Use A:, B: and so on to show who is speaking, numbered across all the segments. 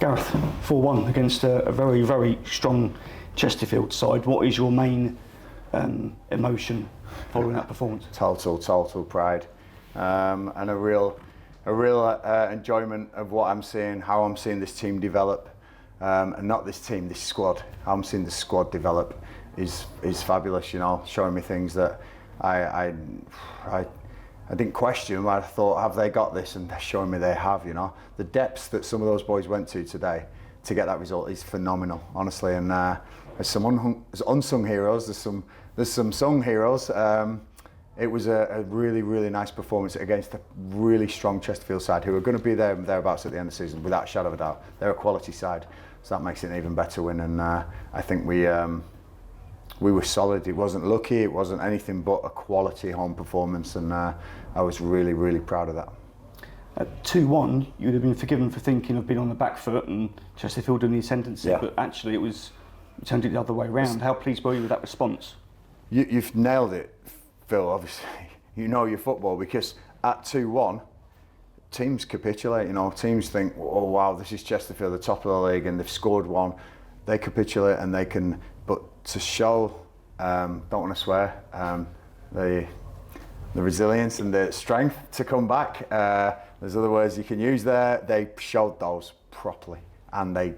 A: Gareth, 4-1 against a very, very strong Chesterfield side. What is your main emotion following that performance?
B: Total pride, and a real enjoyment of what I'm seeing, how I'm seeing this team develop, and not this team, this squad. How I'm seeing the squad develop is fabulous. You know, showing me things that I didn't question. But I thought, have they got this? And they're showing me they have. You know, the depths that some of those boys went to today to get that result is phenomenal, honestly. And there's some unsung heroes. There's some sung heroes. It was a really nice performance against a really strong Chesterfield side who are going to be there and thereabouts at the end of the season, without a shadow of a doubt. They're a quality side, so that makes it an even better win. And I think we were solid. It wasn't lucky. It wasn't anything but a quality home performance, and I was really proud of that.
A: At 2-1, you would have been forgiven for thinking of being on the back foot and Chesterfield doing the ascendancy, but actually you turned it the other way around. How pleased were you with that response?
B: You've nailed it, Phil. Obviously, you know your football, because at 2-1, teams capitulate. You know, teams think, oh wow, this is Chesterfield, the top of the league, and they've scored one. They capitulate and they can. But to show, don't want to swear, the resilience and the strength to come back. There's other words you can use there. They showed those properly, and they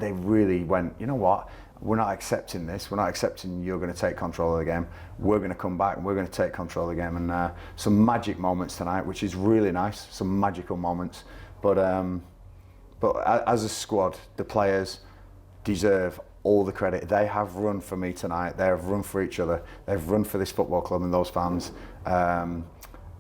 B: really went, you know what? We're not accepting this. We're not accepting you're going to take control of the game. We're going to come back and we're going to take control of the game. And some magic moments tonight, which is really nice. Some magical moments. But as a squad, the players deserve all the credit. They have run for me tonight. They have run for each other. They've run for this football club and those fans. And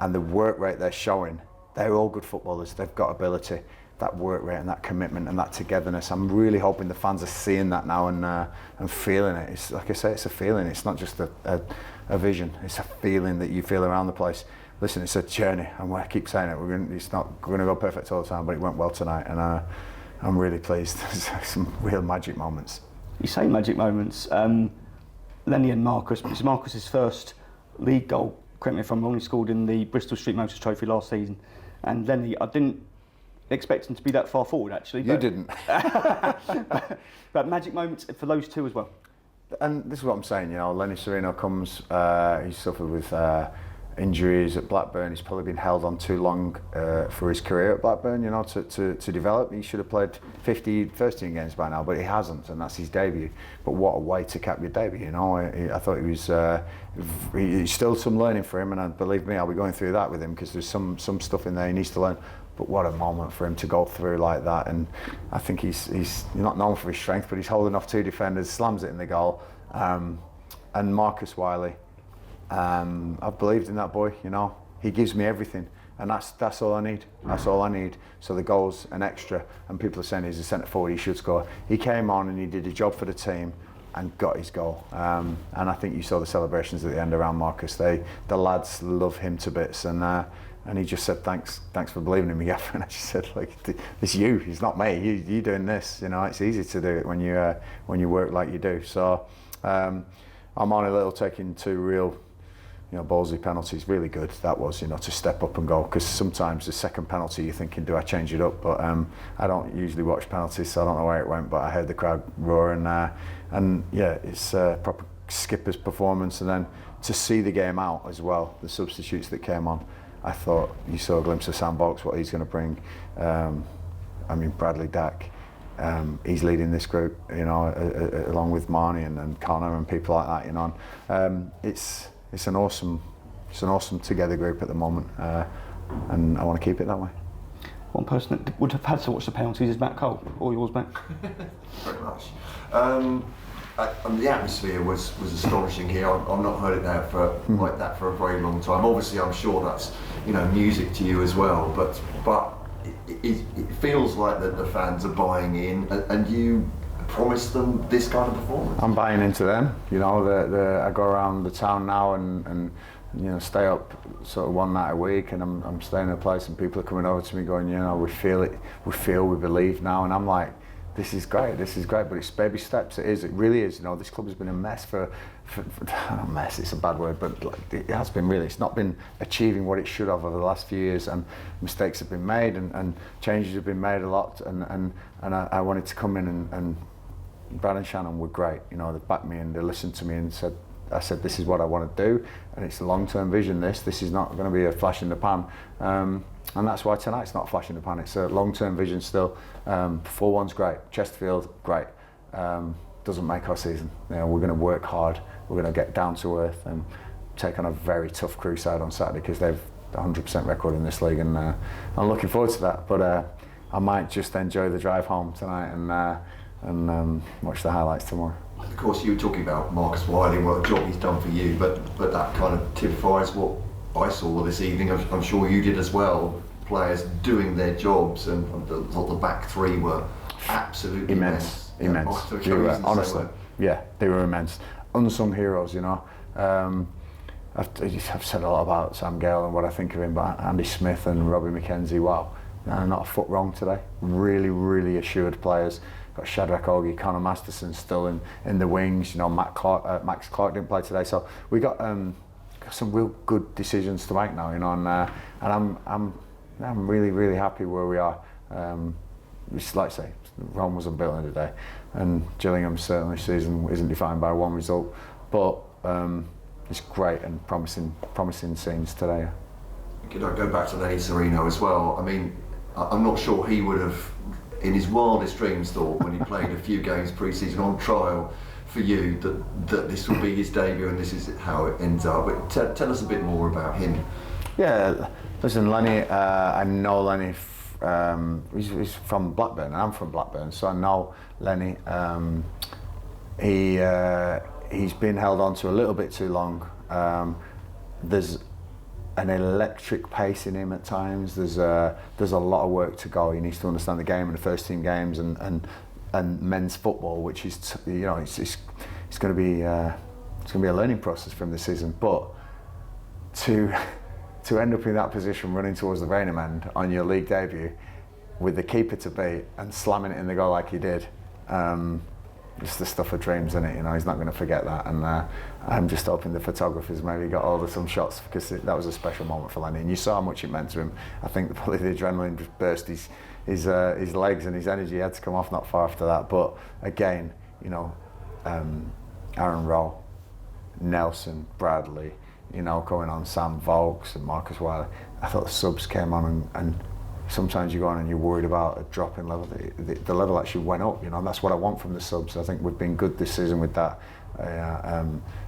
B: the work rate they're showing, they're all good footballers. They've got ability. That work rate and that commitment and that togetherness. I'm really hoping the fans are seeing that now and feeling it. It's like I say, it's a feeling. It's not just a vision. It's a feeling that you feel around the place. Listen, it's a journey, and I keep saying it. It's not going to go perfect all the time, but it went well tonight, and I'm really pleased. There's some real magic moments.
A: You say magic moments. Lenny and Marcus. It's Marcus's first league goal. Correct me if I'm wrong. He scored in the Bristol Street Motors Trophy last season, and Lenny, I didn't expect him to be that far forward, actually.
B: You didn't.
A: But magic moments for those two as well.
B: And this is what I'm saying, you know, Lenny Serino comes, he's suffered with injuries at Blackburn. He's probably been held on too long for his career at Blackburn, you know, to develop. He should have played 50 first team games by now, but he hasn't, and that's his debut. But what a way to cap your debut, you know. I thought he was, he's still some learning for him, and believe me, I'll be going through that with him, because there's some stuff in there he needs to learn. But what a moment for him to go through like that. And I think he's not known for his strength, but he's holding off two defenders, slams it in the goal. And Marcus Wiley, I've believed in that boy, you know. He gives me everything, and that's all I need. That's all I need. So the goal's an extra, and people are saying he's a centre forward, he should score. He came on and he did a job for the team and got his goal. And I think you saw the celebrations at the end around Marcus. The lads love him to bits, and he just said, thanks for believing in me, Gaffer. And I just said, like, it's you, it's not me. You doing this, you know. It's easy to do it when you work like you do. So I'm on a little taking two real, you know, ballsy penalties. Really good that was, you know, to step up and go. Because sometimes the second penalty you're thinking, do I change it up? But I don't usually watch penalties, so I don't know where it went. But I heard the crowd roar, and yeah, it's a proper skipper's performance. And then to see the game out as well, the substitutes that came on. I thought you saw a glimpse of Sam Box, what he's going to bring. I mean, Bradley Dack, he's leading this group, you know, along with Marnie and Connor and people like that, you know. It's an awesome together group at the moment, and I want to keep it that way.
A: One person that would have had to watch the penalties is Matt Cole, or yours, Matt?
C: Very much. The atmosphere was astonishing here. I've not heard it there like that for a very long time. Obviously, I'm sure that's, you know, music to you as well. But it feels like that the fans are buying in, and you promised them this kind of performance.
B: I'm buying into them. You know, I go around the town now and you know, stay up sort of one night a week, and I'm staying in a place, and people are coming over to me going, you know, we feel it, we believe now, and I'm like, this is great, but it's baby steps. It really is. You know, this club has been a mess for not mess, it's a bad word, but it has been really. It's not been achieving what it should have over the last few years, and mistakes have been made, and changes have been made a lot, and I wanted to come in, and Brad and Shannon were great. You know, they backed me and they listened to me and I said, this is what I want to do, and it's a long-term vision. This is not going to be a flash in the pan, and that's why tonight's not a flash in the pan. It's a long-term vision still. 4-1's great. Chesterfield, great. Doesn't make our season. You know, we're going to work hard. We're going to get down to earth and take on a very tough Crewe side on Saturday, because they've 100% record in this league, and I'm looking forward to that. But I might just enjoy the drive home tonight and watch the highlights tomorrow.
C: Of course, you were talking about Marcus Wiley, what a job he's done for you, but that kind of typifies what I saw this evening. I'm sure you did as well. Players doing their jobs, and the back three were absolutely
B: immense.
C: Yeah,
B: honestly, yeah, they were immense. Unsung heroes, you know. I've said a lot about Sam Gale and what I think of him, but Andy Smith and Robbie McKenzie, wow, not a foot wrong today. Really, really assured players. Got Shadrach Orgie, Conor Masterson still in the wings. You know, Max Clark didn't play today, so we got some real good decisions to make now. You know, and I'm really, really happy where we are. It's like I say, Rome wasn't built in a day, and Gillingham's certainly season isn't defined by one result, but it's great and promising scenes today.
C: Could I go back to Lenny Serino as well? I mean, I'm not sure he would have, in his wildest dreams, thought when he played a few games pre-season on trial for you that this will be his debut and this is how it ends up. But tell us a bit more about him.
B: Yeah, listen, Lenny, I know Lenny. He's from Blackburn, and I'm from Blackburn, so I know Lenny. He's been held on to a little bit too long. There's an electric pace in him at times. There's a lot of work to go. He needs to understand the game and the first team games and men's football, which is it's going to be a learning process from this season. But to end up in that position, running towards the Rainham end on your league debut, with the keeper to beat and slamming it in the goal like he did, it's the stuff of dreams, isn't it? You know, he's not going to forget that, and I'm just hoping the photographers maybe got hold of some shots, because that was a special moment for Lenny, and you saw how much it meant to him. I think probably the adrenaline just burst his legs, and his energy had to come off not far after that. But again, you know, Aaron Rowe, Nelson, Bradley, you know, going on, Sam Vokes and Marcus Wiley. I thought the subs came on, and sometimes you go on and you're worried about a drop in level. The level actually went up, you know, and that's what I want from the subs. I think we've been good this season with that.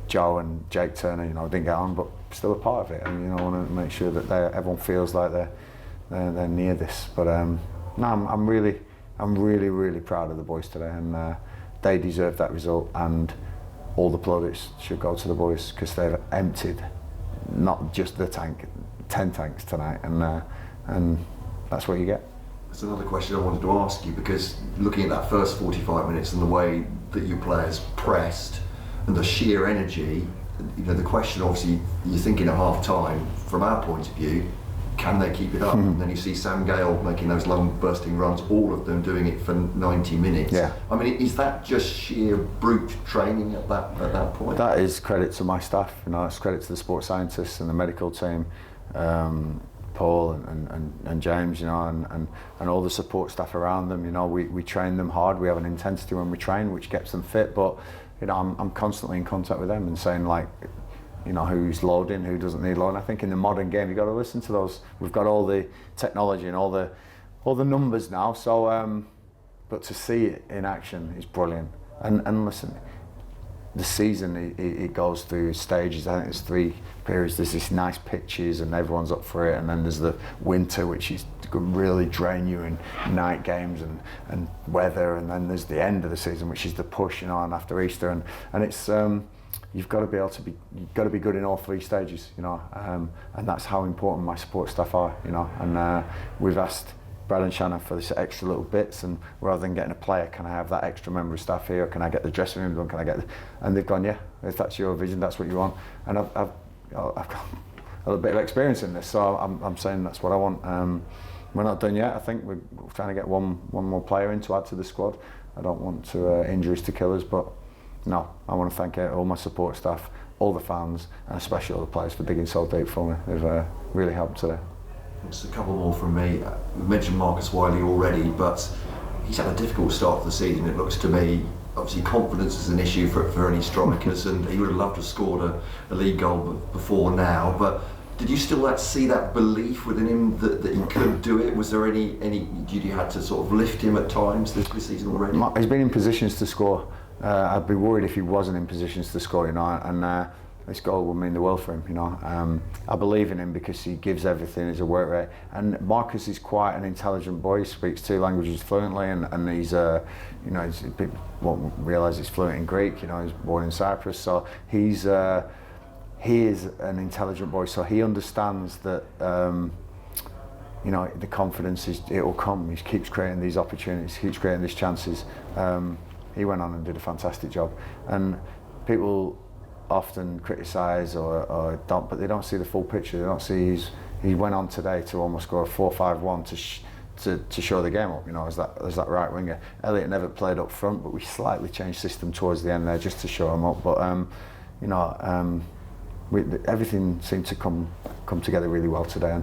B: Joe and Jake Turner, you know, didn't get on, but still a part of it, and you know, I want to make sure that everyone feels like they're near this. But no, I'm really proud of the boys today, and they deserve that result, and all the plaudits should go to the boys, because they've emptied not just the tank, 10 tanks tonight, and that's what you get.
C: That's another question I wanted to ask you, because looking at that first 45 minutes and the way that your players pressed and the sheer energy, you know, the question obviously you're thinking at half time, from our point of view, can they keep it up? And then you see Sam Gale making those long bursting runs, all of them doing it for 90 minutes. Yeah. I mean, is that just sheer brute training at that point?
B: That is credit to my staff, you know, it's credit to the sports scientists and the medical team, Paul and James, you know, and all the support staff around them. You know, we train them hard, we have an intensity when we train which gets them fit, but you know, I'm constantly in contact with them and saying, like, you know, who's loading, who doesn't need loading. I think in the modern game you've got to listen to those. We've got all the technology and all the numbers now, so but to see it in action is brilliant. And listen, the season it goes through stages. I think there's 3 periods. There's this nice pitches and everyone's up for it, and then there's the winter, which is can really drain you in night games and weather, and then there's the end of the season, which is the push, you know, and after Easter, and it's you've got to be able to you've got to be good in all 3 stages, you know, and that's how important my support staff are, you know. And we've asked Brad and Shannon for this extra little bits, and rather than getting a player, can I have that extra member of staff here? Can I get the dressing room done? Can I get and they've gone, yeah, if that's your vision, that's what you want. And I've got a little bit of experience in this, so I'm saying that's what I want. we're not done yet. I think we're trying to get one more player in to add to the squad. I don't want injuries to kill us, but no, I want to thank all my support staff, all the fans, and especially all the players for digging so deep for me. They've really helped today.
C: Just a couple more from me. We mentioned Marcus Wiley already, but he's had a difficult start to the season, it looks to me. Obviously confidence is an issue for any strikers, and he would have loved to have scored a league goal before now, but did you still see that belief within him that he could do it? Was there any did you had to sort of lift him at times this season already?
B: He's been in positions to score. I'd be worried if he wasn't in positions to score, and this goal will mean the world for him, I believe in him because he gives everything as a work rate. And Marcus is quite an intelligent boy. He speaks 2 languages fluently, and he's, people won't realise he's fluent in Greek. He's born in Cyprus, so he is an intelligent boy. So he understands that, the confidence it will come. He keeps creating these opportunities, keeps creating these chances. He went on and did a fantastic job, and people often criticise or don't, but they don't see the full picture. They don't see he went on today to almost score a 4-5-1 to show the game up, as that right winger. Elliot never played up front, but we slightly changed system towards the end there just to show him up. But everything seemed to come together really well today.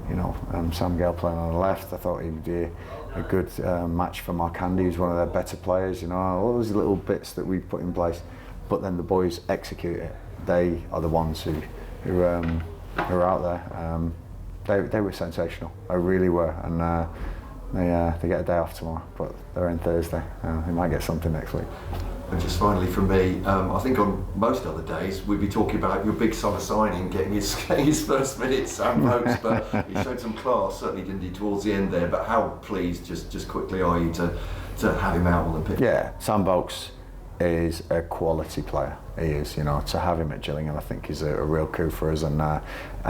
B: And Sam Gale playing on the left, I thought he'd be a good match for Mark Handy, who's one of their better players. All those little bits that we put in place. But then the boys execute it. They are the ones who are out there. They were sensational. They really were, and they get a day off tomorrow, but they're in Thursday. They might get something next week.
C: And just finally from me, I think on most other days we'd be talking about your big summer signing, getting his first minutes, Sam Vokes, but he showed some class, certainly didn't he, towards the end there. But how pleased, just quickly, are you to have him out on the pitch?
B: Yeah, Sam Vokes is a quality player. He is, to have him at Gillingham, I think is a real coup for us, and I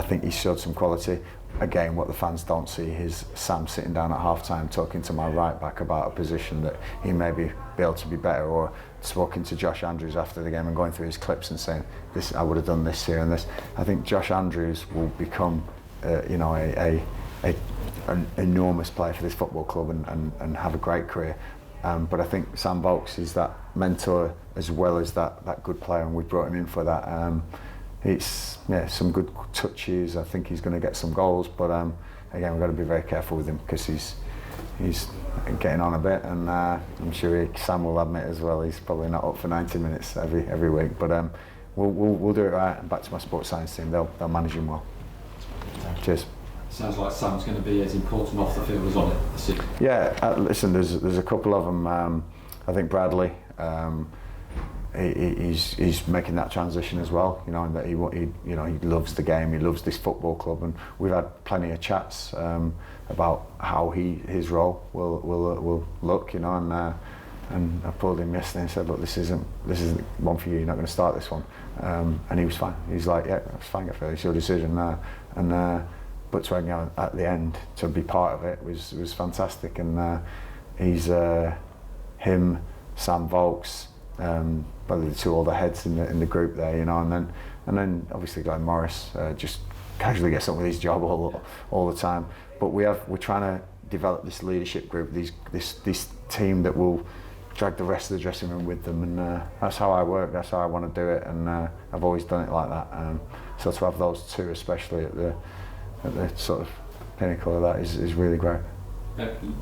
B: think he showed some quality. Again, what the fans don't see is Sam sitting down at half-time talking to my right back about a position that he may be able to be better, or spoken to Josh Andrews after the game and going through his clips and saying, "This, I would have done this here and this." I think Josh Andrews will become, an enormous player for this football club and have a great career. But I think Sam Vokes is that mentor as well as that good player, and we brought him in for that. It's some good touches. I think he's going to get some goals, but again, we've got to be very careful with him because he's getting on a bit, and I'm sure Sam will admit as well he's probably not up for 90 minutes every week. But we'll do it right. And back to my sports science team, they'll manage him well. Cheers.
D: Sounds like Sam's going to be as important off the field as on it this season.
B: Yeah, listen, there's a couple of them. I think Bradley, he's making that transition as well. And that he loves the game, he loves this football club, and we've had plenty of chats about how his role will look. And I pulled him yesterday and said, look, this isn't one for you. You're not going to start this one. And he was fine. He's like, yeah, it's fine. It's your decision. But to at the end to be part of it was fantastic, and he's him, Sam Vokes, probably the 2 older heads in the group there, and then obviously Glenn Morris just casually gets on with his job all the time. But we're trying to develop this leadership group, this team that will drag the rest of the dressing room with them, and that's how I work. That's how I want to do it, and I've always done it like that. So to have those 2, especially at the sort of pinnacle of that, is really great.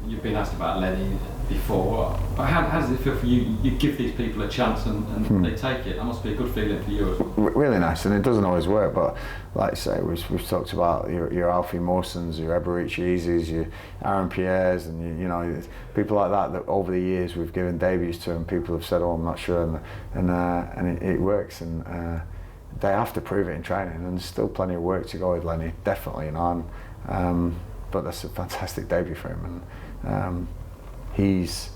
D: You've been asked about Lenny before, but how does it feel for you? You give these people a chance and they take it. That must be a good feeling for you as well.
B: Really nice, and it doesn't always work, but like I say, we've talked about your Alfie Mawsons, your Eberici Easy's, your Aaron Pierre's, and people like that over the years we've given debuts to, and people have said, "Oh, I'm not sure," and it works, and they have to prove it in training, and there's still plenty of work to go with Lenny, definitely, but that's a fantastic debut for him, and he's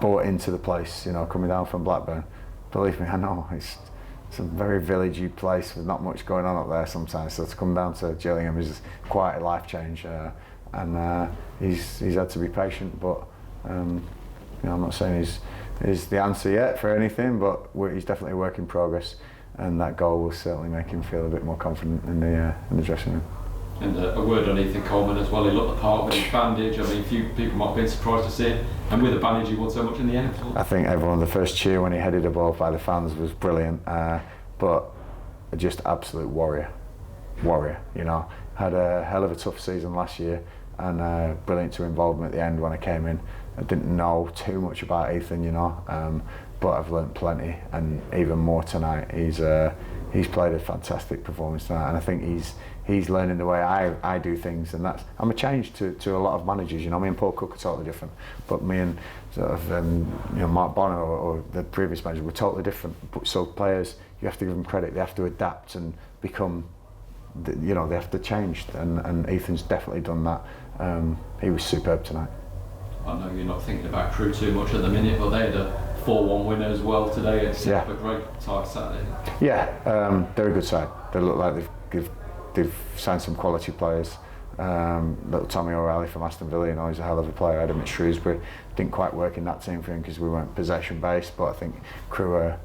B: bought into the place, coming down from Blackburn. Believe me, I know it's a very villagey place with not much going on up there sometimes, so to come down to Gillingham is quite a life change, and he's had to be patient, but I'm not saying he's the answer yet for anything, but he's definitely a work in progress, and that goal will certainly make him feel a bit more confident in the dressing room.
D: And a word on Ethan Coleman as well. He looked the part with his bandage. I mean, a few people might have been surprised to see it. And with a bandage, he won so much in the end.
B: I think everyone, the first cheer when he headed the ball by the fans was brilliant. But just absolute warrior, you know. Had a hell of a tough season last year, and brilliant to involve him at the end when I came in. I didn't know too much about Ethan, you know, but I've learnt plenty, and even more tonight. He's played a fantastic performance tonight, and I think he's learning the way I do things, and I'm a change to a lot of managers. You know, me and Paul Cook are totally different, but me and sort of you know, Mark Bonner or the previous manager were totally different. But so players, you have to give them credit. They have to adapt and become. You know, they have to change, and Ethan's definitely done that. He was superb tonight.
D: I know you're not thinking about Crewe too much at the minute, but they had a 4-1 win as well today. It's a great tie Saturday.
B: Yeah, they're a good side. They look like they've signed some quality players. Little Tommy O'Reilly from Aston Villa, you know, he's a hell of a player. I had him at Shrewsbury. Didn't quite work in that team for him because we weren't possession based, but I think Crewe are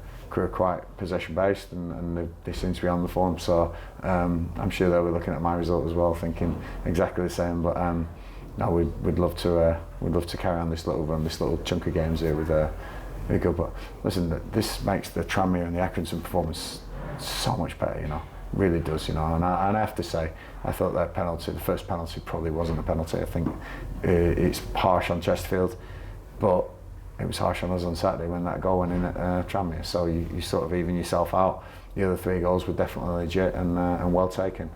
B: quite possession based, and they seem to be on the form. So I'm sure they'll be looking at my result as well, thinking exactly the same. But no, we'd love to carry on this little run, this little chunk of games here with really good. But listen, this makes the Tranmere and the Accrington performance so much better, you know. Really does, you know. And I have to say, I thought that penalty, the first penalty, probably wasn't a penalty. I think it's harsh on Chesterfield, but it was harsh on us on Saturday when that goal went in at Tranmere. So you sort of even yourself out. The other 3 goals were definitely legit and well taken.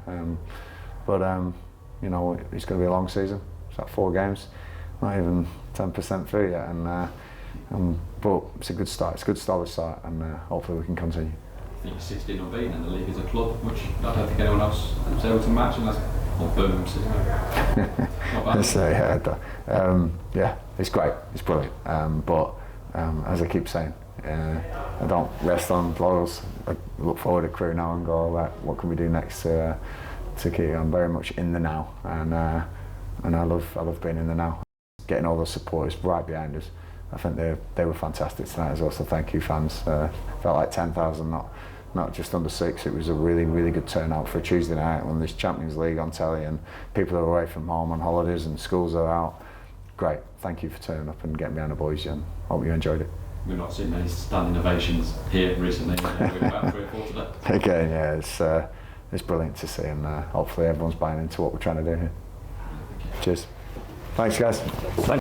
B: But you know, it's going to be a long season. It's like 4 games, not even 10% through yet. But it's a good start. It's a good solid start, and hopefully we can continue.
D: I think you're 16 unbeaten in the league as a club, which I don't think anyone else was able to match, unless Birmingham City. Not bad.
B: Yeah, it's great. It's brilliant. But as I keep saying, I don't rest on laurels. I look forward to Crewe now and go, right, what can we do next to keep? I'm very much in the now, and I love being in the now. Getting all the supporters right behind us. I think they were fantastic tonight as well. So thank you, fans. Felt like 10,000, not just under 6. It was a really, really good turnout for a Tuesday night when there's Champions League on telly and people are away from home on holidays and schools are out. Great. Thank you for turning up and getting behind the boys, and hope you enjoyed it.
D: We've not seen many standing ovations here recently. We're about 3 or 4 today.
B: Again, yeah, it's brilliant to see, and hopefully everyone's buying into what we're trying to do here. Cheers. Thanks, guys.
A: Thank you.